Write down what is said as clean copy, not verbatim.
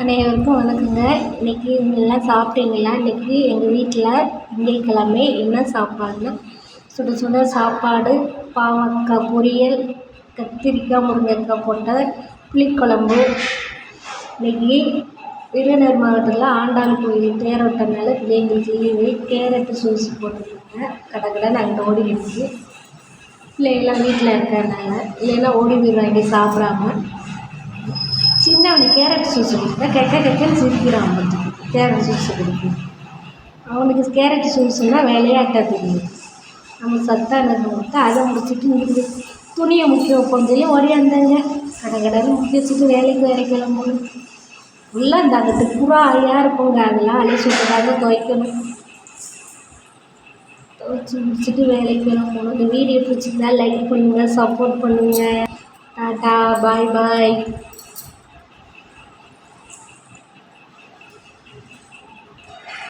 அனைவருக்கும் வணக்கங்க. இன்றைக்கி எல்லாம் சாப்பிட்டீங்களா? இன்றைக்கி எங்கள் வீட்டில் திங்கட்கிழமை என்ன சாப்பாடுனா, சுட சுட சாப்பாடு, பாவக்காய் பொரியல், கத்திரிக்காய் முருங்கைக்காய் போட்ட புளிக்குழம்பு. இன்றைக்கி விருதுநகர் மாவட்டத்தில் ஆண்டாள் கோயில் தேரோட்டனால பிள்ளைங்களுக்கு லீவு. கேரட்டு ஜூஸ் போட்டுருக்காங்க. கடகடன்னு அங்கே ஓடிடுச்சு. பிள்ளைங்களாம் வீட்டில் இருக்கிறதுனால, இல்லைன்னா ஓடி போயிடுவாங்க சாப்பிடாம. சின்னவனுக்கு கேரட் ஜூஸ் கொடுத்தா கெக்கன்னு சிரிக்கிறான். கேரட் ஜூஸ் கொடுக்கும். அவனுக்கு கேரட் ஜூஸ்னால் விளையாட்டா தெரியும். நம்ம சத்தானது கொடுத்தா அதை முடிச்சுட்டு இங்கிட்டு துணியை முக்கி வைப்போம் சொல்லி ஓடியாந்தாங்க. கடகடன்னு முக்கி வச்சுட்டு வேலைக்கு கிளம்பணும். ஃபுல்லாக இந்த அங்கிட்டு புறா அழியாக இருப்போங்க. அதெல்லாம் அழிச்சு விட்டுறாங்க, துவைக்கணும். துவைச்சி முடிச்சுட்டு வேலைக்கு கிளம்பணும். இந்த வீடியோ பிடிச்சிருந்தா லைக் பண்ணுங்கள், சப்போர்ட் பண்ணுங்கள். டாட்டா, பாய் பாய்.